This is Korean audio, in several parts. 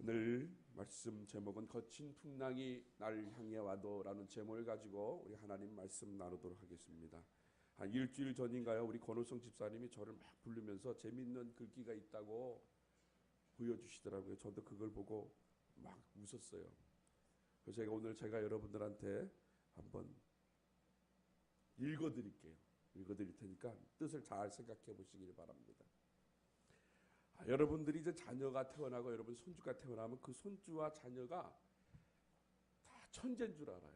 오늘 말씀 제목은 거친 풍랑이 날 향해 와도라는 제목을 가지고 우리 하나님 말씀 나누도록 하겠습니다. 한 일주일 전인가요? 우리 권호성 집사님이 저를 막 부르면서 재밌는 글귀가 있다고 보여주시더라고요. 저도 그걸 보고 막 웃었어요. 그래서 제가 여러분들한테 한번 읽어드릴게요. 읽어드릴 테니까 뜻을 잘 생각해 보시길 바랍니다. 여러분들이 이제 자녀가 태어나고 여러분 손주가 태어나면 그 손주와 자녀가 다 천재인 줄 알아요.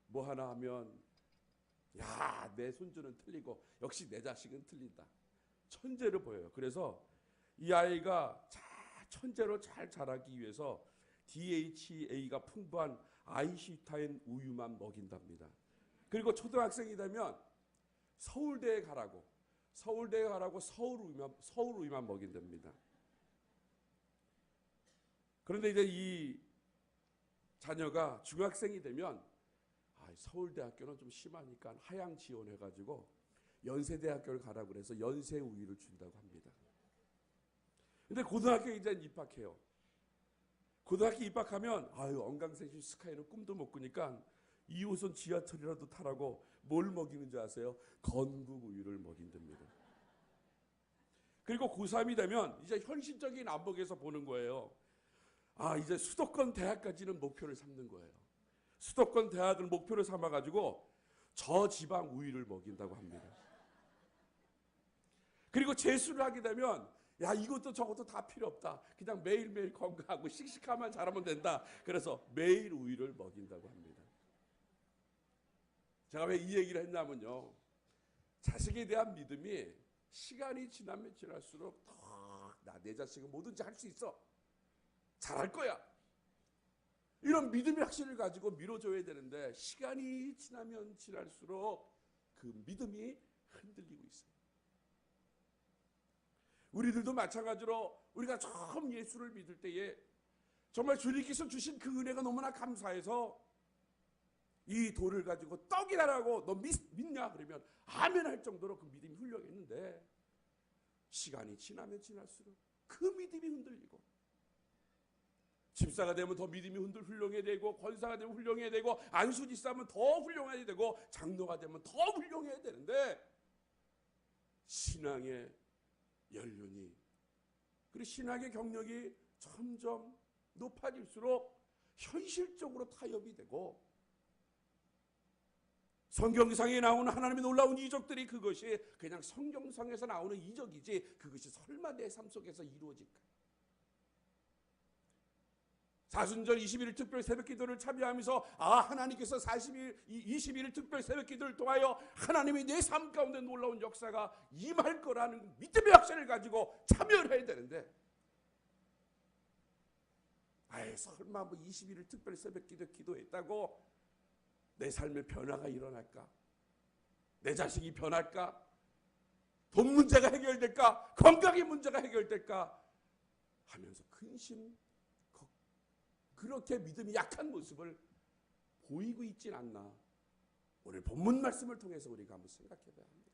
뭐 하나 하면 야, 내 손주는 틀리고 역시 내 자식은 틀린다. 천재로 보여요. 그래서 이 아이가 천재로 잘 자라기 위해서 DHA가 풍부한 아인슈타인 우유만 먹인답니다. 그리고 초등학생이 되면 서울대에 가라고 서울 우유만 먹인답니다. 그런데 이제 이 자녀가 중학생이 되면 서울대학교는 좀 심하니까 하향 지원해가지고 연세대학교를 가라고 그래서 연세 우유를 준다고 합니다. 근데 고등학교에 이제 입학해요. 고등학교 입학하면 언강생심 스카이는 꿈도 못 꾸니까 2호선 지하철이라도 타라고 뭘 먹이는 줄 아세요? 건국 우유를 먹인답니다. 그리고 고3이 되면 이제 현실적인 안목에서 보는 거예요. 이제 수도권 대학까지는 목표를 삼는 거예요. 수도권 대학을 목표를 삼아가지고 저지방 우유를 먹인다고 합니다. 그리고 재수를 하게 되면 이것도 저것도 다 필요 없다. 그냥 매일매일 건강하고 씩씩하면 잘하면 된다. 그래서 매일 우유를 먹인다고 합니다. 제가 왜 이 얘기를 했냐면요. 자식에 대한 믿음이 시간이 지나면 지날수록 내 자식은 뭐든지 할 수 있어. 잘할 거야. 이런 믿음의 확신을 가지고 밀어줘야 되는데 시간이 지나면 지날수록 그 믿음이 흔들리고 있어요. 우리들도 마찬가지로 우리가 처음 예수를 믿을 때에 정말 주님께서 주신 그 은혜가 너무나 감사해서 이 돌을 가지고 떡이라고 너 믿냐? 그러면 아멘 할 정도로 그 믿음이 훌륭했는데 시간이 지나면 지날수록 그 믿음이 흔들리고 집사가 되면 더 믿음이 훌륭해야 되고 권사가 되면 훌륭해야 되고 안수지사면 더 훌륭해야 되고 장로가 되면 더 훌륭해야 되는데 신앙의 연륜이 그리고 신앙의 경력이 점점 높아질수록 현실적으로 타협이 되고 성경상에 나오는 하나님의 놀라운 이적들이 그것이 그냥 성경상에서 나오는 이적이지 그것이 설마 내 삶 속에서 이루어질까? 사순절 21일 특별 새벽기도를 참여하면서 하나님께서 21일 특별 새벽기도를 통하여 하나님이 내 삶 가운데 놀라운 역사가 임할 거라는 믿음의 확신을 가지고 참여를 해야 되는데 설마 21일 특별 새벽기도 기도했다고 내 삶에 변화가 일어날까? 내 자식이 변할까? 돈 문제가 해결될까? 건강의 문제가 해결될까? 하면서 근심 그렇게 믿음이 약한 모습을 보이고 있진 않나. 오늘 본문 말씀을 통해서 우리가 한번 생각해 봐야 합니다.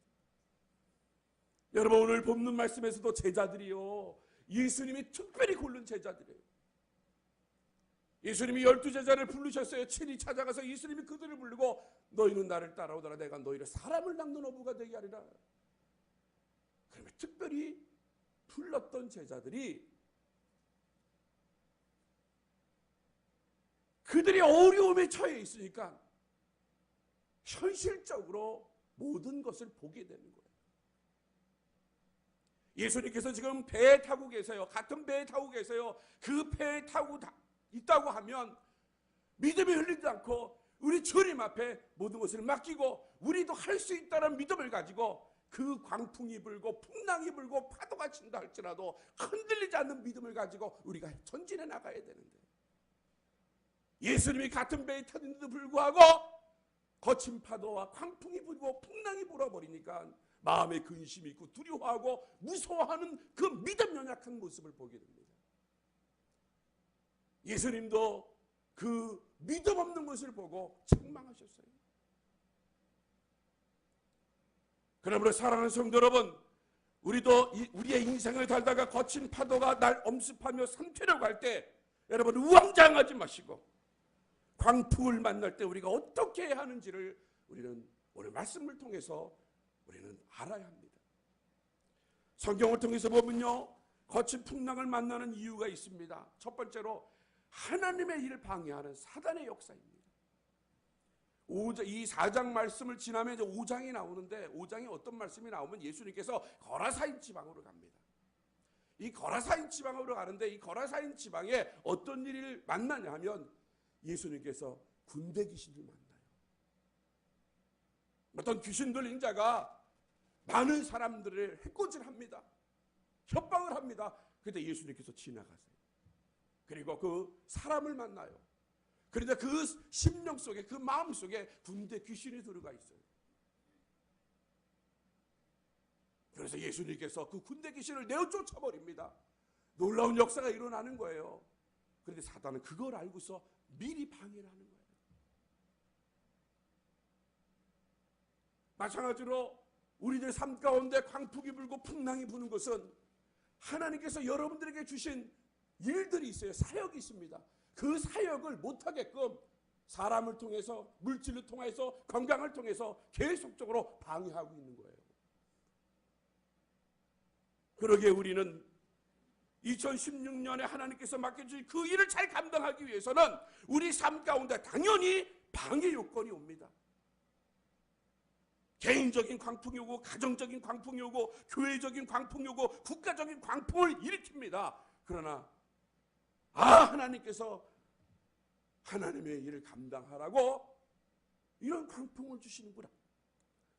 여러분 오늘 본문 말씀에서도 제자들이요. 예수님이 특별히 고른 제자들이에요. 예수님이 12제자를 부르셨어요. 친히 찾아가서 예수님이 그들을 부르고 너희는 나를 따라오더라. 내가 너희를 사람을 낚는 어부가 되게 하리라. 그러면 특별히 불렀던 제자들이 그들이 어려움에 처해 있으니까 현실적으로 모든 것을 보게 되는 거예요. 예수님께서 지금 배에 타고 계세요. 같은 배에 타고 계세요. 그 배에 타고 있다고 하면 믿음이 흘리지 않고 우리 주님 앞에 모든 것을 맡기고 우리도 할 수 있다는 믿음을 가지고 그 광풍이 불고 풍랑이 불고 파도가 친다 할지라도 흔들리지 않는 믿음을 가지고 우리가 전진해 나가야 되는데 예수님이 같은 배에 타는데도 불구하고 거친 파도와 광풍이 불고 풍랑이 불어버리니까 마음에 근심이 있고 두려워하고 무서워하는 그 믿음 연약한 모습을 보게 됩니다. 예수님도 그 믿음 없는 것을 보고 책망하셨어요. 그러므로 사랑하는 성도 여러분, 우리도 우리의 인생을 살다가 거친 파도가 날 엄습하며 삼키려고 할 때 여러분 우왕좌왕하지 마시고 광풍을 만날 때 우리가 어떻게 해야 하는지를 우리는 오늘 말씀을 통해서 우리는 알아야 합니다. 성경을 통해서 보면요, 거친 풍랑을 만나는 이유가 있습니다. 첫 번째로 하나님의 일을 방해하는 사단의 역사입니다. 이 4장 말씀을 지나면 이제 5장이 나오는데 5장에 어떤 말씀이 나오면 예수님께서 거라사인 지방으로 갑니다. 이 거라사인 지방으로 가는데 이 거라사인 지방에 어떤 일을 만나냐 하면 예수님께서 군대 귀신을 만나요. 어떤 귀신 들린 자가 많은 사람들을 해코지합니다. 협박을 합니다. 그때 예수님께서 지나가세요. 그리고 그 사람을 만나요. 그런데 그 심령 속에, 그 마음 속에 군대 귀신이 들어가 있어요. 그래서 예수님께서 그 군대 귀신을 내어 쫓아버립니다. 놀라운 역사가 일어나는 거예요. 그런데 사단은 그걸 알고서 미리 방해를 하는 거예요. 마찬가지로 우리들 삶 가운데 광풍이 불고 풍랑이 부는 것은 하나님께서 여러분들에게 주신 일들이 있어요. 사역이 있습니다. 그 사역을 못하게끔 사람을 통해서, 물질을 통해서, 건강을 통해서 계속적으로 방해하고 있는 거예요. 그러기에 우리는 2016년에 하나님께서 맡겨주신 그 일을 잘 감당하기 위해서는 우리 삶 가운데 당연히 방해 요건이 옵니다. 개인적인 광풍이 오고, 가정적인 광풍이 오고, 교회적인 광풍이 오고, 국가적인 광풍을 일으킵니다. 그러나 하나님께서 하나님의 일을 감당하라고 이런 광풍을 주시는구나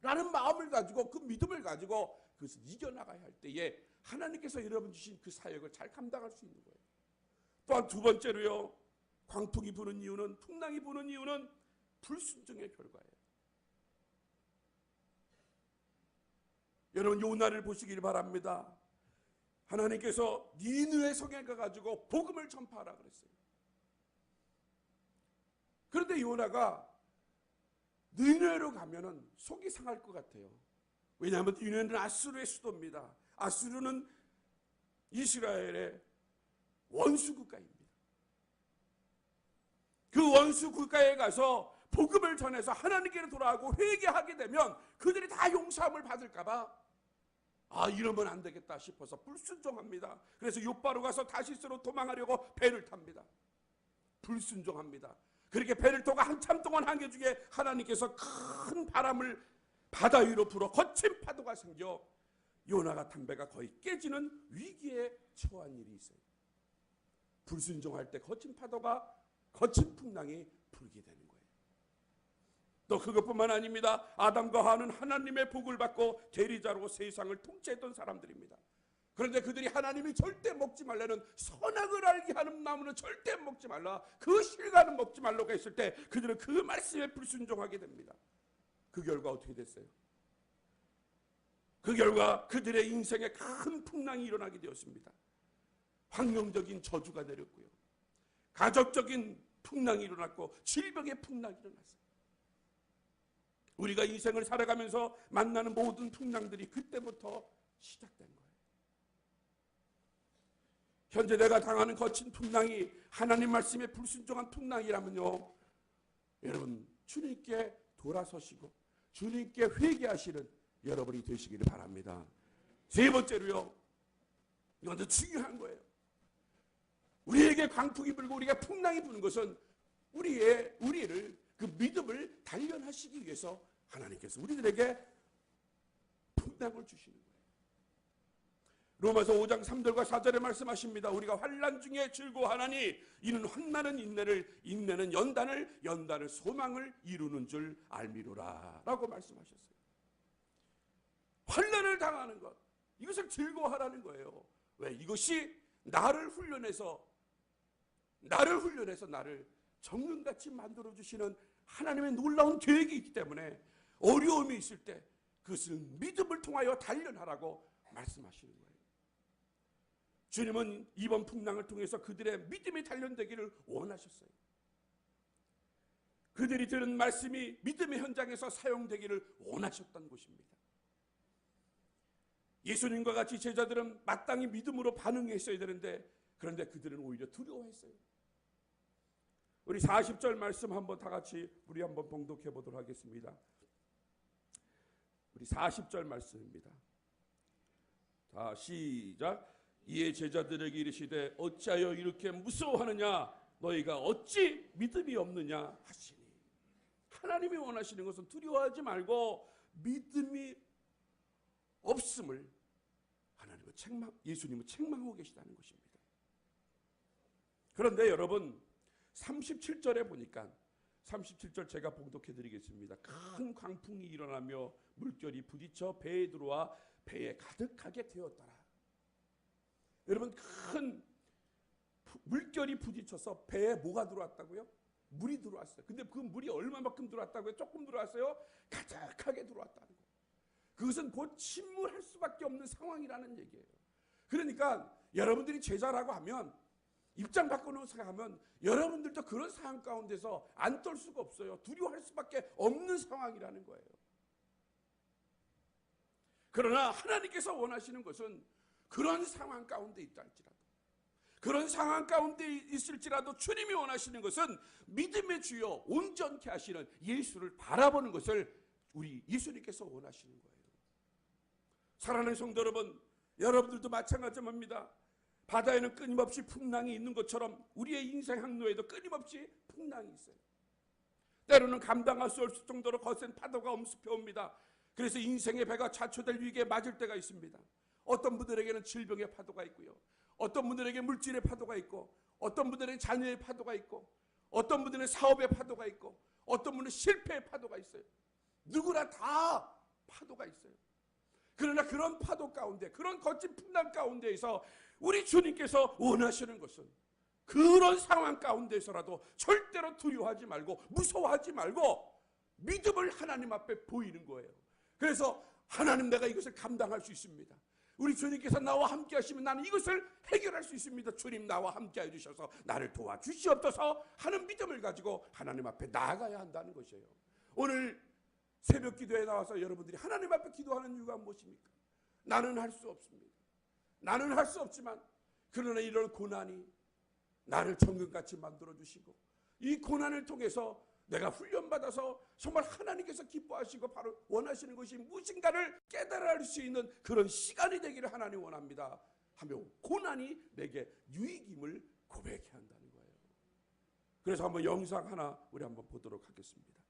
라는 마음을 가지고, 그 믿음을 가지고 그것을 이겨나가야 할 때에 하나님께서 여러분 주신 그 사역을 잘 감당할 수 있는 거예요. 또한 두 번째로요, 광풍이 부는 이유는, 풍랑이 부는 이유는 불순종의 결과예요. 여러분 요나를 보시길 바랍니다. 하나님께서 니느웨 성에 가가지고 복음을 전파하라 그랬어요. 그런데 요나가 니느웨로 가면은 속이 상할 것 같아요. 왜냐하면 니느웨는 아수르의 수도입니다. 아수르는 이스라엘의 원수 국가입니다. 그 원수 국가에 가서 복음을 전해서 하나님께로 돌아가고 회개하게 되면 그들이 다 용서함을 받을까봐 이러면 안 되겠다 싶어서 불순종합니다. 그래서 욥바로 가서 다시스로 도망하려고 배를 탑니다. 불순종합니다. 그렇게 배를 타고 한참 동안 항해 중에 하나님께서 큰 바람을 바다 위로 불어 거친 파도가 생겨 요나가 탄 배가 거의 깨지는 위기에 처한 일이 있어요. 불순종할 때 거친 파도가, 거친 풍랑이 불게 되는 거예요. 또 그것뿐만 아닙니다. 아담과 하와는 하나님의 복을 받고 대리자로 세상을 통치했던 사람들입니다. 그런데 그들이 하나님이 절대 먹지 말라는 선악을 알게 하는 나무는 절대 먹지 말라, 그 실과는 먹지 말라고 했을 때 그들은 그 말씀에 불순종하게 됩니다. 그 결과 어떻게 됐어요? 그 결과 그들의 인생에 큰 풍랑이 일어나게 되었습니다. 환경적인 저주가 내렸고요, 가족적인 풍랑이 일어났고, 질병의 풍랑이 일어났어요. 우리가 인생을 살아가면서 만나는 모든 풍랑들이 그때부터 시작된 거예요. 현재 내가 당하는 거친 풍랑이 하나님 말씀에 불순종한 풍랑이라면요, 여러분 주님께 돌아서시고 주님께 회개하시는 여러분이 되시기를 바랍니다. 세 번째로요, 이건 더 중요한 거예요. 우리에게 광풍이 불고 우리가 풍랑이 부는 것은 우리를 그 믿음을 단련하시기 위해서 하나님께서 우리들에게 풍랑을 주시는 거예요. 로마서 5장 3절과 4절에 말씀하십니다. 우리가 환난 중에 즐거워하나니 이는 환난은 인내를, 인내는 연단을, 연단을 소망을 이루는 줄 알미로라 라고 말씀하셨어요. 환난을 당하는 것, 이것을 즐거워하라는 거예요. 왜? 이것이 나를 훈련해서 나를 정금같이 만들어주시는 하나님의 놀라운 계획이 있기 때문에 어려움이 있을 때 그것을 믿음을 통하여 단련하라고 말씀하시는 거예요. 주님은 이번 풍랑을 통해서 그들의 믿음이 단련되기를 원하셨어요. 그들이 들은 말씀이 믿음의 현장에서 사용되기를 원하셨던 것입니다. 예수님과 같이 제자들은 마땅히 믿음으로 반응했어야 되는데, 그런데 그들은 오히려 두려워했어요. 우리 40절 말씀 한번 다 같이 우리 한번 봉독해 보도록 하겠습니다. 우리 40절 말씀입니다. 자, 시작. 이에 제자들에게 이르시되 어찌하여 이렇게 무서워하느냐, 너희가 어찌 믿음이 없느냐 하시니. 하나님이 원하시는 것은 두려워하지 말고 믿음이 없음을 예수님은 책망하고 계시다는 것입니다. 그런데 여러분 37절에 보니까 37절 제가 봉독해 드리겠습니다. 큰 광풍이 일어나며 물결이 부딪혀 배에 들어와 배에 가득하게 되었더라. 여러분 큰 물결이 부딪혀서 배에 뭐가 들어왔다고요? 물이 들어왔어요. 근데 그 물이 얼마만큼 들어왔다고요? 조금 들어왔어요? 가득하게 들어왔다는 거예요. 그것은 곧 침몰할 수밖에 없는 상황이라는 얘기예요. 그러니까 여러분들이 제자라고 하면, 입장 바꿔놓고 생각하면 여러분들도 그런 상황 가운데서 안 떨 수가 없어요. 두려워할 수밖에 없는 상황이라는 거예요. 그러나 하나님께서 원하시는 것은 그런 상황 가운데 있다 할지라도, 그런 상황 가운데 있을지라도 주님이 원하시는 것은 믿음의 주여 온전케 하시는 예수를 바라보는 것을 우리 예수님께서 원하시는 거예요. 사랑하는 성도 여러분, 여러분들도 마찬가지입니다. 바다에는 끊임없이 풍랑이 있는 것처럼 우리의 인생 항로에도 끊임없이 풍랑이 있어요. 때로는 감당할 수 없을 정도로 거센 파도가 엄습해 옵니다. 그래서 인생의 배가 좌초될 위기에 맞을 때가 있습니다. 어떤 분들에게는 질병의 파도가 있고요, 어떤 분들에게 물질의 파도가 있고, 어떤 분들에게 자녀의 파도가 있고, 어떤 분들은 사업의 파도가 있고, 어떤 분은 실패의 파도가 있어요. 누구나 다 파도가 있어요. 그러나 그런 파도 가운데, 그런 거친 풍랑 가운데에서 우리 주님께서 원하시는 것은 그런 상황 가운데서라도 절대로 두려워하지 말고 무서워하지 말고 믿음을 하나님 앞에 보이는 거예요. 그래서 하나님, 내가 이것을 감당할 수 있습니다. 우리 주님께서 나와 함께 하시면 나는 이것을 해결할 수 있습니다. 주님 나와 함께 해주셔서 나를 도와주시옵소서 하는 믿음을 가지고 하나님 앞에 나아가야 한다는 것이에요. 오늘 새벽 기도에 나와서 여러분들이 하나님 앞에 기도하는 이유가 무엇입니까? 나는 할 수 없습니다. 나는 할 수 없지만, 그러나 이런 고난이 나를 천국같이 만들어주시고, 이 고난을 통해서 내가 훈련받아서 정말 하나님께서 기뻐하시고 바로 원하시는 것이 무엇인가를 깨달을 수 있는 그런 시간이 되기를 하나님 원합니다 하며 고난이 내게 유익임을 고백해야 한다는 거예요. 그래서 한번 영상 하나 우리 한번 보도록 하겠습니다.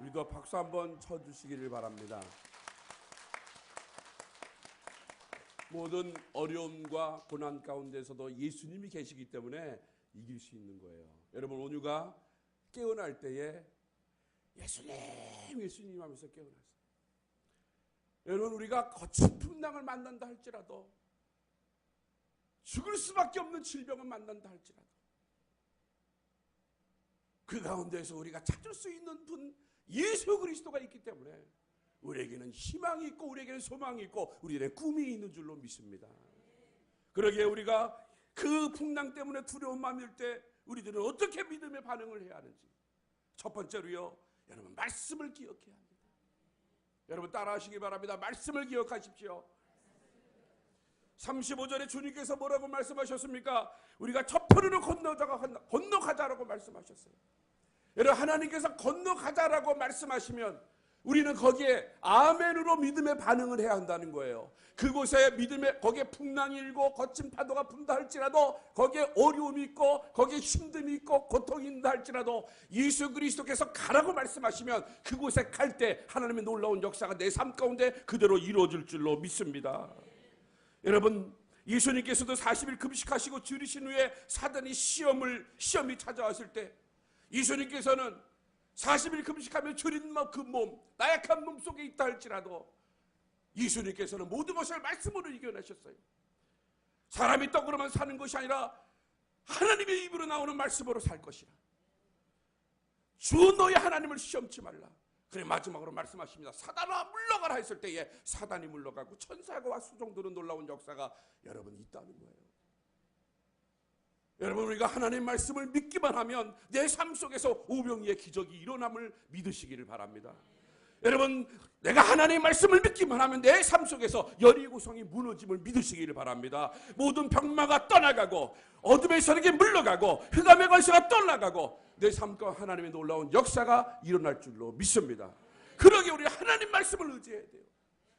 우리도 박수 한번 쳐주시기를 바랍니다. 모든 어려움과 고난 가운데서도 예수님이 계시기 때문에 이길 수 있는 거예요. 여러분, 온유가 깨어날 때에 예수님, 예수님 하면서 깨어났어요. 여러분, 우리가 거친 풍랑을 만난다 할지라도, 죽을 수밖에 없는 질병을 만난다 할지라도, 그 가운데서 우리가 찾을 수 있는 분 예수 그리스도가 있기 때문에 우리에게는 희망이 있고, 우리에게는 소망이 있고, 우리에게는 꿈이 있는 줄로 믿습니다. 그러기에 우리가 그 풍랑 때문에 두려운 마음일 때 우리들은 어떻게 믿음의 반응을 해야 하는지, 첫 번째로요, 여러분, 말씀을 기억해야 합니다. 여러분, 따라하시기 바랍니다. 말씀을 기억하십시오. 35절에 주님께서 뭐라고 말씀하셨습니까? 우리가 저편으로 건너가자라고 말씀하셨어요. 여러분, 하나님께서 건너가자라고 말씀하시면 우리는 거기에 아멘으로 믿음의 반응을 해야 한다는 거예요. 그곳에 믿음의, 거기에 풍랑이 일고 거친 파도가 분다 할지라도, 거기에 어려움이 있고, 거기에 힘듦이 있고, 고통이 있다 할지라도 예수 그리스도께서 가라고 말씀하시면 그곳에 갈 때 하나님의 놀라운 역사가 내 삶 가운데 그대로 이루어질 줄로 믿습니다. 여러분, 예수님께서도 40일 금식하시고 줄이신 후에 사단이 시험이 찾아왔을 때 예수님께서는 40일 금식하며 줄인 그 몸, 나약한 몸 속에 있다 할지라도 예수님께서는 모든 것을 말씀으로 이겨내셨어요. 사람이 떡으로만 사는 것이 아니라 하나님의 입으로 나오는 말씀으로 살 것이라. 주 너의 하나님을 시험치 말라. 그래, 마지막으로 말씀하십니다. 사단아 물러가라 했을 때에 사단이 물러가고 천사가 수종드는 놀라운 역사가 여러분 있다는 거예요. 여러분, 우리가 하나님의 말씀을 믿기만 하면 내 삶 속에서 오병이의 기적이 일어남을 믿으시기를 바랍니다. 여러분, 내가 하나님의 말씀을 믿기만 하면 내 삶 속에서 여리고성이 무너짐을 믿으시기를 바랍니다. 모든 병마가 떠나가고 어둠의 세력이 물러가고 흑암의 권세가 떠나가고 내 삶과 하나님의 놀라운 역사가 일어날 줄로 믿습니다. 그러기에 우리 하나님 말씀을 의지해야 돼요.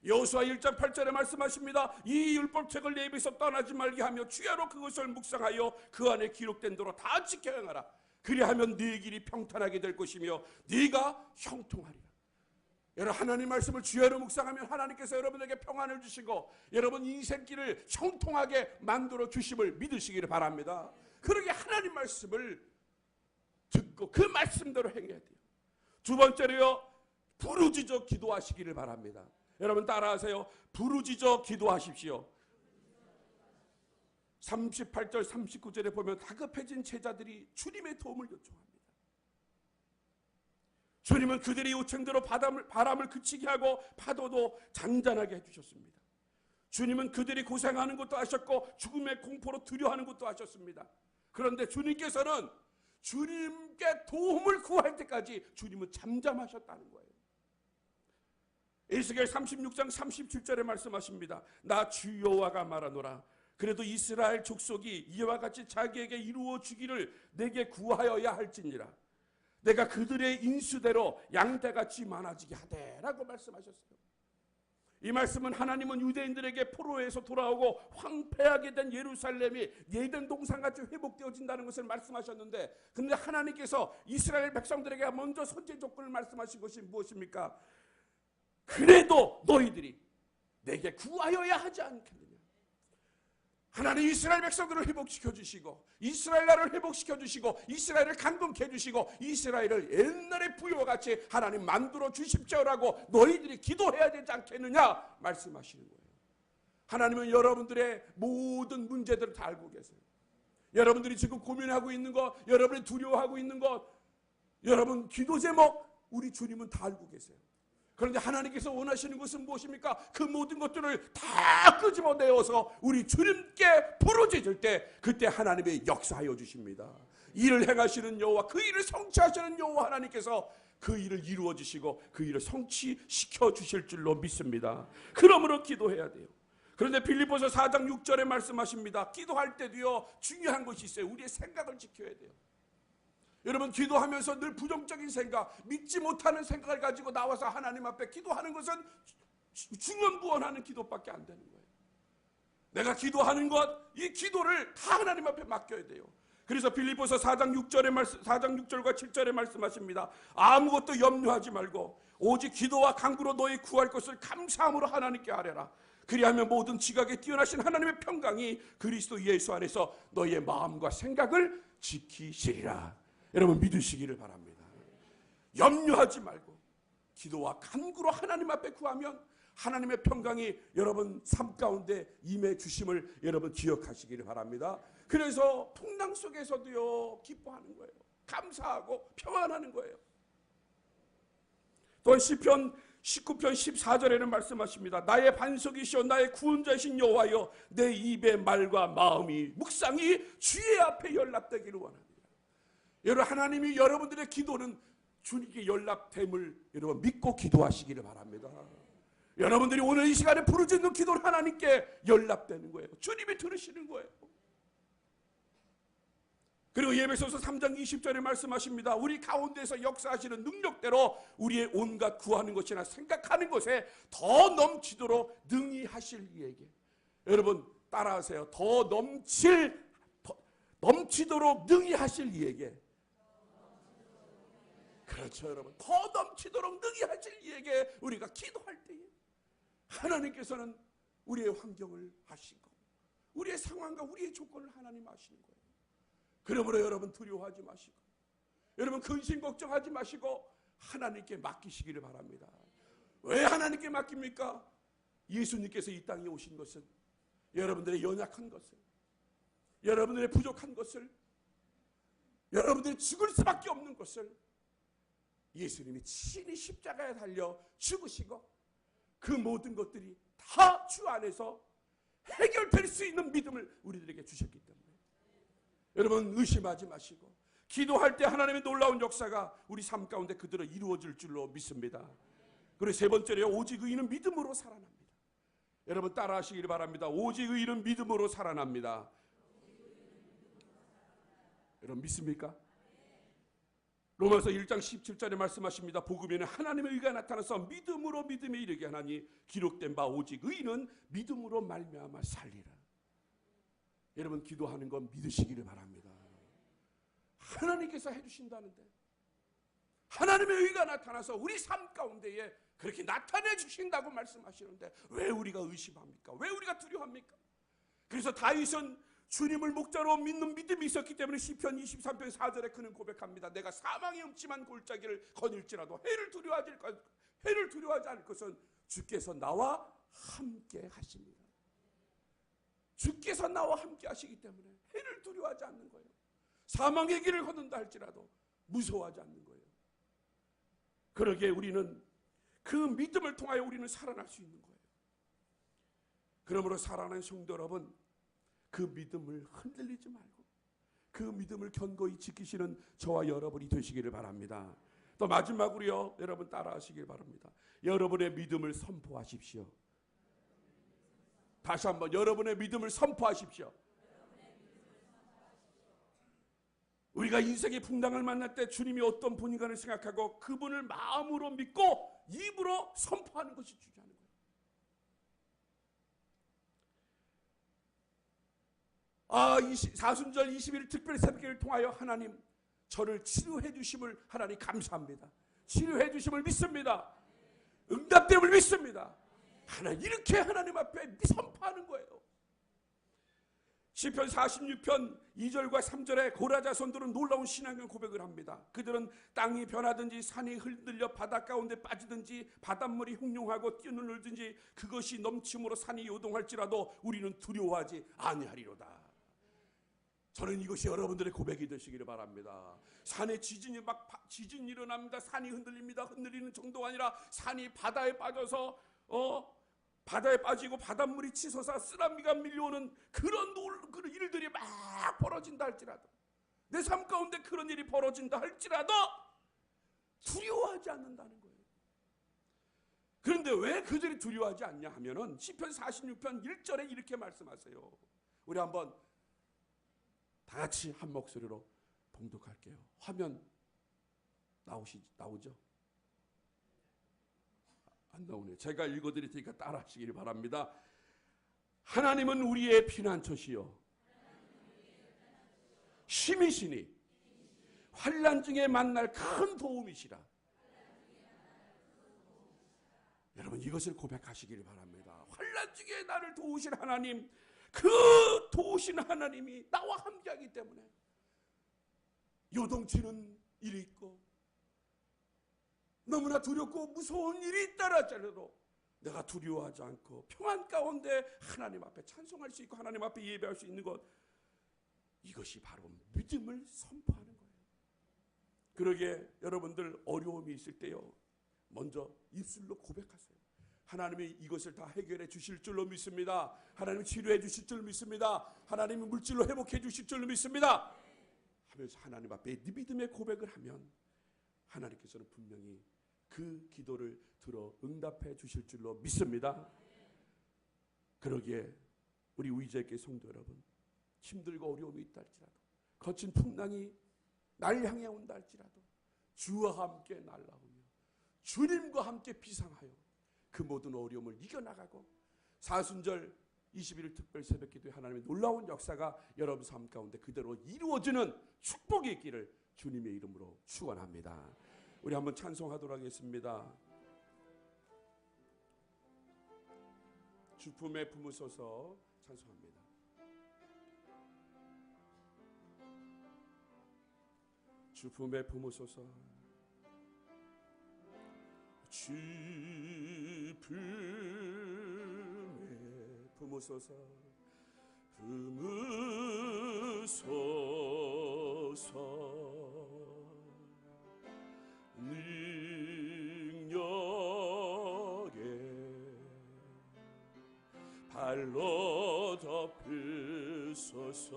여호수아 1장 8절에 말씀하십니다. 이 율법책을 내 입에서 떠나지 말게 하며 주야로 그것을 묵상하여 그 안에 기록된 대로 다 지켜 행하라. 그리하면 네 길이 평탄하게 될 것이며 네가 형통하리라. 여러분, 하나님 말씀을 주야로 묵상하면 하나님께서 여러분에게 평안을 주시고 여러분 인생길을 형통하게 만들어 주심을 믿으시기를 바랍니다. 그러기에 하나님 말씀을 듣고 그 말씀대로 행해야 돼요. 두 번째로요, 부르짖어 기도하시기를 바랍니다. 여러분, 따라하세요. 부르짖어 기도하십시오. 38절 39절에 보면 다급해진 제자들이 주님의 도움을 요청합니다. 주님은 그들의 요청대로 바람을 그치게 하고 파도도 잔잔하게 해주셨습니다. 주님은 그들이 고생하는 것도 아셨고 죽음의 공포로 두려워하는 것도 아셨습니다. 그런데 주님께서는 주님께 도움을 구할 때까지 주님은 잠잠하셨다는 거예요. 에스겔 36장 37절에 말씀하십니다. 나 주 여호와가 말하노라. 그래도 이스라엘 족속이 이와 같이 자기에게 이루어 주기를 내게 구하여야 할지니라. 내가 그들의 인수대로 양떼같이 많아지게 하되라고 말씀하셨어요. 이 말씀은 하나님은 유대인들에게 포로에서 돌아오고 황폐하게 된 예루살렘이 예덴 동산같이 회복되어진다는 것을 말씀하셨는데, 그런데 하나님께서 이스라엘 백성들에게 먼저 선제 조건을 말씀하신 것이 무엇입니까? 그래도 너희들이 내게 구하여야 하지 않겠느냐. 하나님 이스라엘 백성들을 회복시켜 주시고 이스라엘 나라를 회복시켜 주시고 이스라엘을 강건케 해주시고 이스라엘을 옛날의 부유와 같이 하나님 만들어 주십시오라고 너희들이 기도해야 되지 않겠느냐 말씀하시는 거예요. 하나님은 여러분들의 모든 문제들을 다 알고 계세요. 여러분들이 지금 고민하고 있는 것, 여러분이 두려워하고 있는 것, 여러분 기도 제목, 우리 주님은 다 알고 계세요. 그런데 하나님께서 원하시는 것은 무엇입니까? 그 모든 것들을 다 끄집어내어서 우리 주님께 부르짖을 때 그때 하나님의 역사하여 주십니다. 일을 행하시는 여호와, 그 일을 성취하시는 여호와 하나님께서 그 일을 이루어 주시고 그 일을 성취시켜 주실 줄로 믿습니다. 그러므로 기도해야 돼요. 그런데 빌립보서 4장 6절에 말씀하십니다. 기도할 때도요, 중요한 것이 있어요. 우리의 생각을 지켜야 돼요. 여러분, 기도하면서 늘 부정적인 생각, 믿지 못하는 생각을 가지고 나와서 하나님 앞에 기도하는 것은 중언부언하는 기도밖에 안 되는 거예요. 내가 기도하는 것, 이 기도를 다 하나님 앞에 맡겨야 돼요. 그래서 빌립보서 4장 6절과 7절에 말씀하십니다. 아무것도 염려하지 말고 오직 기도와 간구로 너희 구할 것을 감사함으로 하나님께 아뢰라. 그리하면 모든 지각에 뛰어나신 하나님의 평강이 그리스도 예수 안에서 너희의 마음과 생각을 지키시리라. 여러분 믿으시기를 바랍니다. 염려하지 말고 기도와 간구로 하나님 앞에 구하면 하나님의 평강이 여러분 삶 가운데 임해 주심을 여러분 기억하시기를 바랍니다. 그래서 풍랑 속에서도요 기뻐하는 거예요. 감사하고 평안하는 거예요. 또한 시편 19편 14절에는 말씀하십니다. 나의 반석이시오 나의 구원자이신 여호와여 내 입의 말과 마음이 묵상이 주의 앞에 연락되기를 원합니다. 여러분 하나님이 여러분들의 기도는 주님께 연락됨을 여러분 믿고 기도하시기를 바랍니다. 여러분들이 오늘 이 시간에 부르짖는 기도는 하나님께 연락되는 거예요. 주님이 들으시는 거예요. 그리고 예배소서 3장 20절에 말씀하십니다. 우리 가운데서 역사하시는 능력대로 우리의 온갖 구하는 것이나 생각하는 것에 더 넘치도록 능히 하실 이에게. 여러분 따라하세요. 더 넘치도록 능히 하실 이에게. 그렇죠 여러분. 더 넘치도록 능히 하실 이에게 우리가 기도할 때에 하나님께서는 우리의 환경을 아시고 우리의 상황과 우리의 조건을 하나님 아시는 거예요. 그러므로 여러분 두려워하지 마시고 여러분 근심 걱정하지 마시고 하나님께 맡기시기를 바랍니다. 왜 하나님께 맡깁니까? 예수님께서 이 땅에 오신 것은 여러분들의 연약한 것을, 여러분들의 부족한 것을, 여러분들이 죽을 수밖에 없는 것을 예수님이 친히 십자가에 달려 죽으시고 그 모든 것들이 다 주 안에서 해결될 수 있는 믿음을 우리들에게 주셨기 때문에 여러분 의심하지 마시고 기도할 때 하나님의 놀라운 역사가 우리 삶 가운데 그대로 이루어질 줄로 믿습니다. 그리고 세 번째로 오직 의인은 믿음으로 살아납니다. 여러분 따라하시길 바랍니다. 오직 의인은 믿음으로 살아납니다. 여러분 믿습니까? 로마서 1장 17절에 말씀하십니다. 복음에는 하나님의 의가 나타나서 믿음으로 믿음에 이르게 하나니 기록된 바 오직 의인은 믿음으로 말미암아 살리라. 여러분 기도하는 건 믿으시기를 바랍니다. 하나님께서 해주신다는데 하나님의 의가 나타나서 우리 삶 가운데에 그렇게 나타내 주신다고 말씀하시는데 왜 우리가 의심합니까? 왜 우리가 두려워합니까? 그래서 다윗은 주님을 목자로 믿는 믿음이 있었기 때문에 시편 23편 4절에 그는 고백합니다. 내가 사망의 음침한 골짜기를 거닐지라도 해를 두려워하지 않을 것은 주께서 나와 함께 하십니다. 주께서 나와 함께 하시기 때문에 해를 두려워하지 않는 거예요. 사망의 길을 걷는다 할지라도 무서워하지 않는 거예요. 그러기에 우리는 그 믿음을 통하여 우리는 살아날 수 있는 거예요. 그러므로 사랑하는 성도 여러분, 그 믿음을 흔들리지 말고 그 믿음을 견고히 지키시는 저와 여러분이 되시기를 바랍니다. 또 마지막으로요, 여러분 따라하시길 바랍니다. 여러분의 믿음을 선포하십시오. 다시 한번 여러분의 믿음을 선포하십시오. 우리가 인생의 풍랑을 만날 때 주님이 어떤 분인가를 생각하고 그분을 마음으로 믿고 입으로 선포하는 것이 중요한 거예요. 사순절 20일 특별 새벽기를 통하여 하나님 저를 치료해 주심을 하나님 감사합니다. 치료해 주심을 믿습니다. 응답됨을 믿습니다. 하나님 이렇게 하나님 앞에 선포하는 거예요. 시편 46편 2절과 3절에 고라 자손들은 놀라운 신앙의 고백을 합니다. 그들은 땅이 변하든지 산이 흔들려 바다 가운데 빠지든지 바닷물이 흉룡하고 뛰어놀든지 그것이 넘침으로 산이 요동할지라도 우리는 두려워하지 아니하리로다. 저는 이것이 여러분들의 고백이 되시기를 바랍니다. 산에 지진이 일어납니다. 산이 흔들립니다. 흔들리는 정도가 아니라 산이 바다에 빠져서 바다에 빠지고 바닷물이 치솟아 쓰나미가 밀려오는 그런 일들이 막 벌어진다 할지라도 내 삶 가운데 그런 일이 벌어진다 할지라도 두려워하지 않는다는 거예요. 그런데 왜 그들이 두려워하지 않냐 하면은 시편 46편 1절에 이렇게 말씀하세요. 우리 한번 다 같이 한 목소리로 봉독할게요. 화면 나오죠? 안 나오네요. 제가 읽어드릴 테니까 따라 하시길 바랍니다. 하나님은 우리의 피난처시요 힘이시니 환난 중에 만날 큰 도움이시라. 여러분 이것을 고백하시길 바랍니다. 환난 중에 나를 도우실 하나님, 그 도우신 하나님이 나와 함께하기 때문에 요동치는 일이 있고 너무나 두렵고 무서운 일이 있다라 할지라도 내가 두려워하지 않고 평안 가운데 하나님 앞에 찬송할 수 있고 하나님 앞에 예배할 수 있는 것, 이것이 바로 믿음을 선포하는 거예요. 그러기에 여러분들 어려움이 있을 때요, 먼저 입술로 고백하세요. 하나님이 이것을 다 해결해 주실 줄로 믿습니다. 하나님이 치료해 주실 줄 믿습니다. 하나님이 물질로 회복해 주실 줄로 믿습니다 하면서 하나님 앞에 믿음의 고백을 하면 하나님께서는 분명히 그 기도를 들어 응답해 주실 줄로 믿습니다. 그러기에 우리 위즈의교회 성도 여러분, 힘들고 어려움이 있다 할지라도, 거친 풍랑이 날 향해 온다 할지라도 주와 함께 날아오며 주님과 함께 비상하여 그 모든 어려움을 이겨나가고 사순절 21일 특별 새벽기도에 하나님의 놀라운 역사가 여러분 삶 가운데 그대로 이루어지는 축복이 있기를 주님의 이름으로 축원합니다. 우리 한번 찬송하도록 하겠습니다. 주품에 품으소서 찬송합니다. 주품에 품으소서, 주품에 품으소서, 품으소서, 능력에 발로 덮으소서.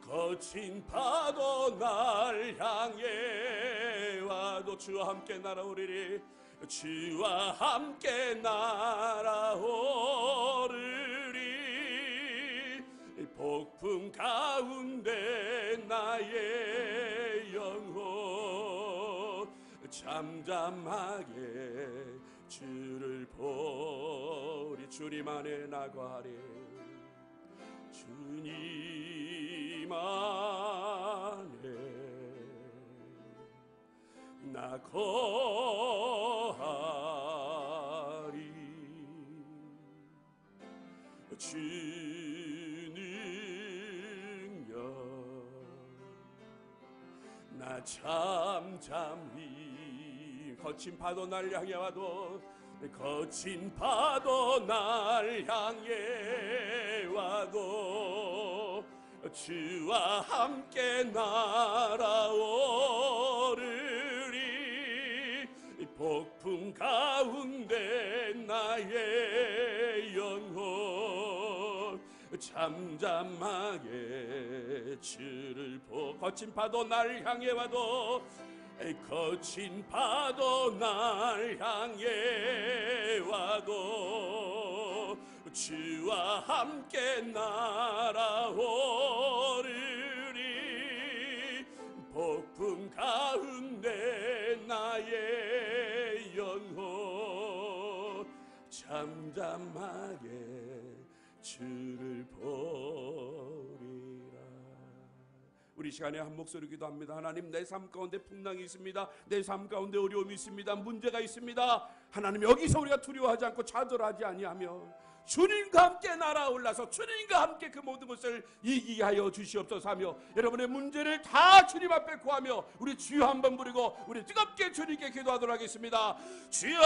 거친 파도 날 향해 와도 주와 함께 날아오리리. 주와 함께 날아오르리. 폭풍 가운데 나의 영혼 잠잠하게 주를 보리. 주님 안에 나가리. 주님 안에 나 거하리. 주 능력 나 잠잠히. 거친 파도 날 향해 와도, 거친 파도 날 향해 와도 주와 함께 날아오르리. 폭풍 가운데 나의 영혼 잠잠하게 주를 보. 거친 파도 날 향해 와도, 거친 파도 날 향해 와도 주와 함께 날아오르리. 폭풍 가운데 나의 영혼 잠잠하게 주를 보리라. 우리 시간에 한 목소리 기도합니다. 하나님, 내 삶 가운데 풍랑이 있습니다. 내 삶 가운데 어려움이 있습니다. 문제가 있습니다. 하나님, 여기서 우리가 두려워하지 않고 좌절하지 아니하며 주님과 함께 날아올라서 주님과 함께 그 모든 것을 이기게 하여 주시옵소서 하며, 여러분의 문제를 다 주님 앞에 구하며 우리 주여 한번 부르고 우리 뜨겁게 주님께 기도하도록 하겠습니다. 주여!